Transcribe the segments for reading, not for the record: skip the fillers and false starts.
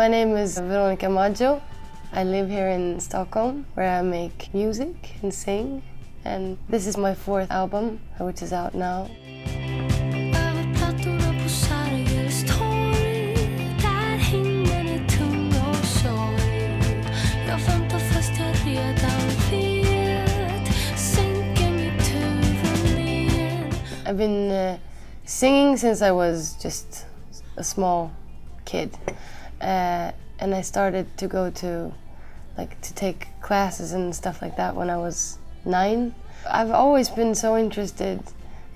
My name is Veronica Maggio. I live here in Stockholm, where I make music and sing. And this is my 4th album, which is out now. I've been singing since I was just a small kid, and I started to go to take classes and stuff like that when I was 9. I've always been so interested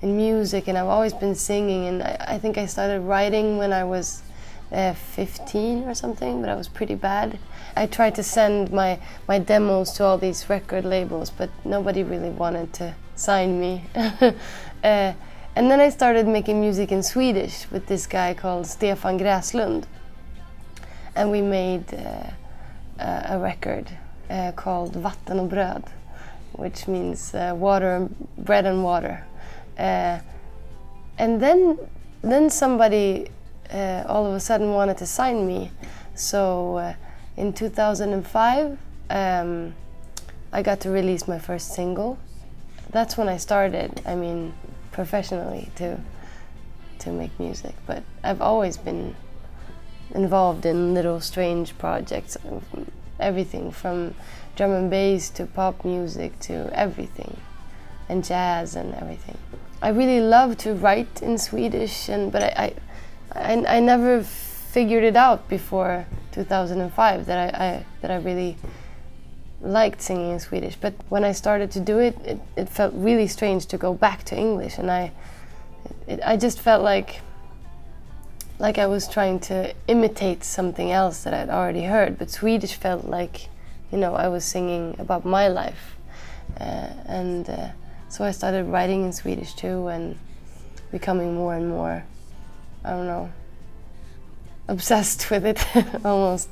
in music, and I've always been singing, and I think I started writing when I was 15 or something, but I was pretty bad. I tried to send my demos to all these record labels, but nobody really wanted to sign me. And then I started making music in Swedish with this guy called Stefan Gräslund. And we made a record called Vatten och bröd, which means bread and water. And then somebody all of a sudden wanted to sign me. So in 2005, I got to release my first single. That's when I started, professionally to make music. But I've always been involved in little strange projects, everything from drum and bass to pop music to everything, and jazz and everything. I really love to write in Swedish, but I never figured it out before 2005 that I really liked singing in Swedish. But when I started to do it, it felt really strange to go back to English, and I just felt like I was trying to imitate something else that I'd already heard. But Swedish felt like, I was singing about my life, and so I started writing in Swedish too, and becoming more and more, obsessed with it almost.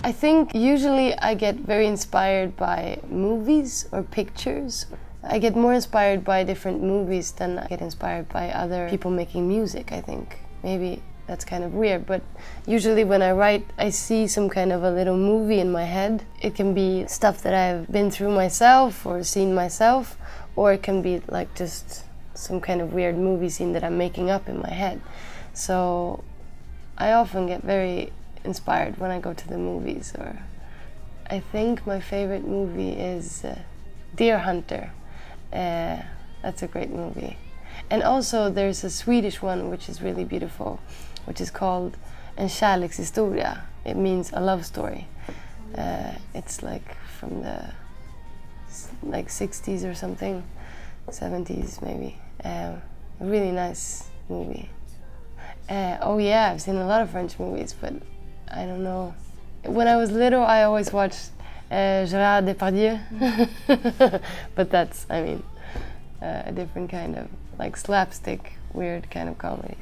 I think usually I get very inspired by movies or pictures. I get more inspired by different movies than I get inspired by other people making music, I think. Maybe that's kind of weird, but usually when I write, I see some kind of a little movie in my head. It can be stuff that I've been through myself or seen myself, or it can be like just some kind of weird movie scene that I'm making up in my head. So I often get very inspired when I go to the movies. Or I think my favorite movie is Deer Hunter. That's a great movie. And also there's a Swedish one which is really beautiful, which is called En kärlekshistoria. It means a love story. It's like from the 60s or something, 70s maybe. A really nice movie. Oh yeah, I've seen a lot of French movies, but I don't know. When I was little, I always watched Gérard Depardieu, but that's, a different kind of slapstick, weird kind of comedy.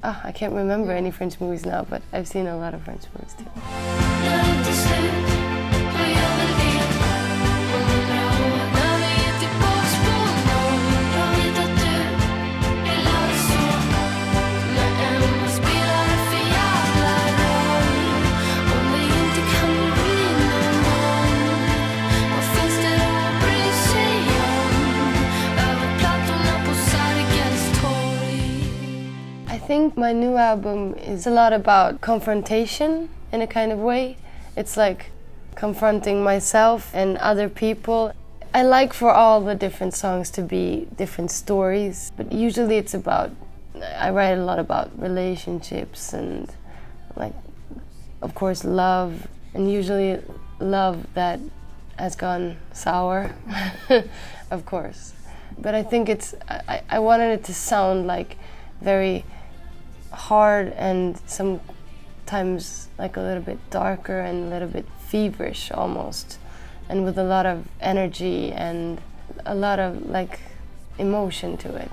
I can't remember any French movies now, but I've seen a lot of French movies too. I think my new album is a lot about confrontation in a kind of way. It's like confronting myself and other people. I like for all the different songs to be different stories, but usually it's about, I write a lot about relationships and of course love, and usually love that has gone sour, of course. But I think I wanted it to sound very hard and sometimes a little bit darker and a little bit feverish almost. and with a lot of energy and a lot of like emotion to it.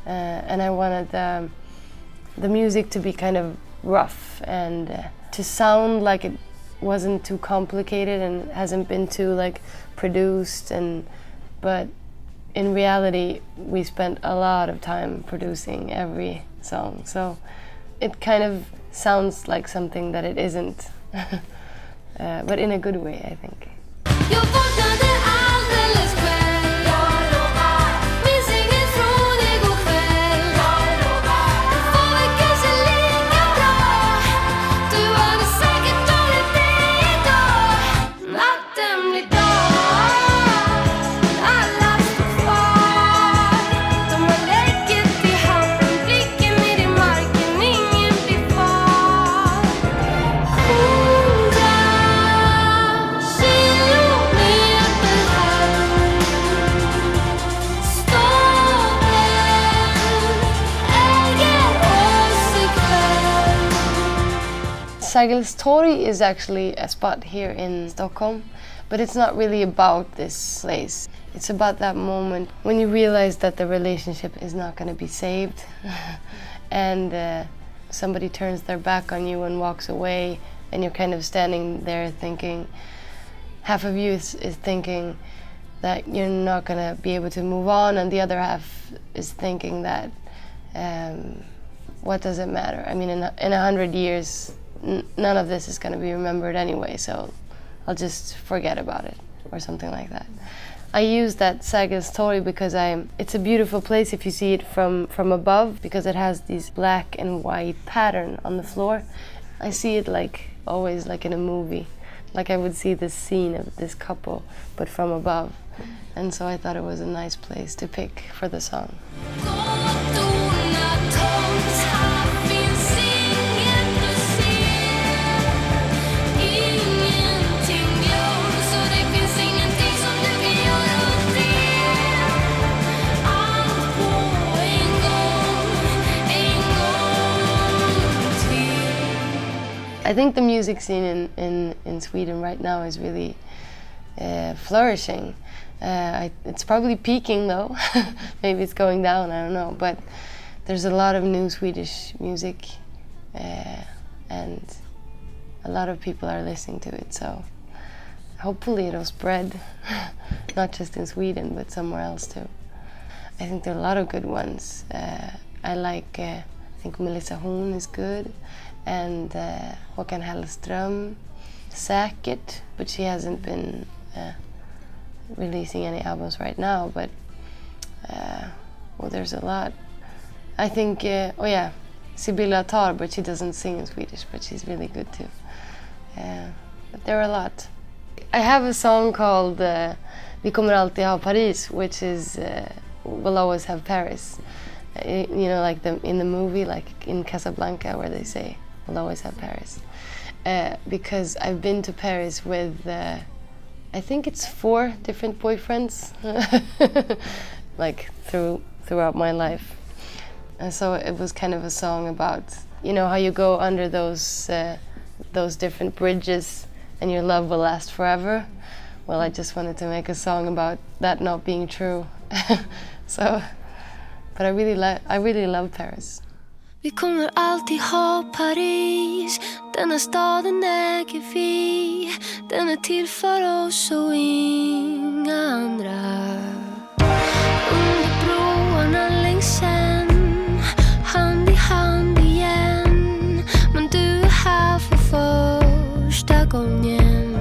And I wanted the music to be kind of rough and to sound like it wasn't too complicated and hasn't been too like produced, but in reality we spent a lot of time producing every song, so it kind of sounds like something that it isn't. But in a good way, I think. Sergels Torg is actually a spot here in Stockholm, but it's not really about this place. It's about that moment when you realize that the relationship is not going to be saved and somebody turns their back on you and walks away, and you're kind of standing there thinking, half of you is thinking that you're not going to be able to move on, and the other half is thinking that what does it matter? I mean, in 100 years, none of this is going to be remembered anyway, so I'll just forget about it, or something like that. I use that Sergels Torg because it's a beautiful place if you see it from above, because it has these black and white pattern on the floor. I see it like always like in a movie, like I would see this scene of this couple, but from above. And so I thought it was a nice place to pick for the song. I think the music scene in Sweden right now is really flourishing. It's probably peaking though. Maybe it's going down, I don't know. But there's a lot of new Swedish music and a lot of people are listening to it. So hopefully it'll spread, not just in Sweden, but somewhere else too. I think there are a lot of good ones. I think Melissa Horn is good. And Håkan Hellström, Säkert, but she hasn't been releasing any albums right now, but well, there's a lot. I think, Sibylla Tar, but she doesn't sing in Swedish, but she's really good too. But there are a lot. I have a song called Vi kommer alltid ha Paris, which is We'll Always Have Paris. You know, like in the movie, like in Casablanca, where they say we'll always have Paris. Because I've been to Paris with, I think it's 4 different boyfriends, like throughout my life. And so it was kind of a song about, you know, how you go under those different bridges and your love will last forever. Well, I just wanted to make a song about that not being true. So, but I really love Paris. Vi kommer alltid ha Paris. Denna staden äger vi. Den är till för oss och inga andra. Under broarna längs Seine, hand i hand igen. Men du är här för första gången.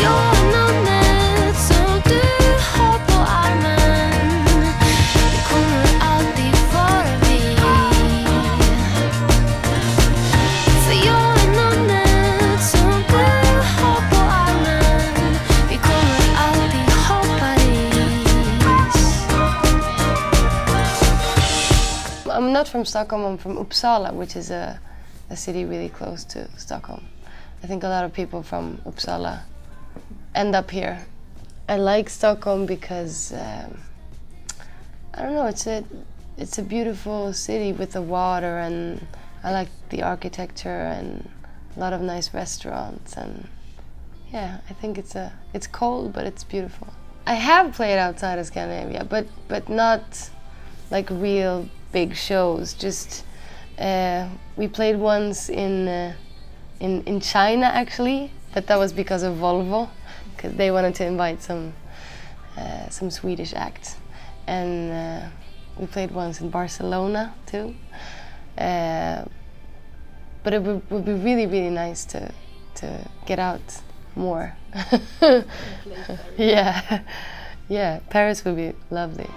Jag är namnet som du har på armen. Vi kommer alltid vara vi. För jag är namnet som du har på armen. Vi kommer alltid ha Paris. I'm not from Stockholm, I'm from Uppsala, which is a city really close to Stockholm. I think a lot of people from Uppsala end up here. I like Stockholm because I don't know, it's a beautiful city with the water, and I like the architecture and a lot of nice restaurants, and yeah, I think it's cold, but it's beautiful. I have played outside of Scandinavia, but not like real big shows. Just we played once in China actually, but that was because of Volvo, because they wanted to invite some Swedish acts, and we played once in Barcelona too. But it would be really, really nice to get out more. Yeah, yeah, Paris would be lovely.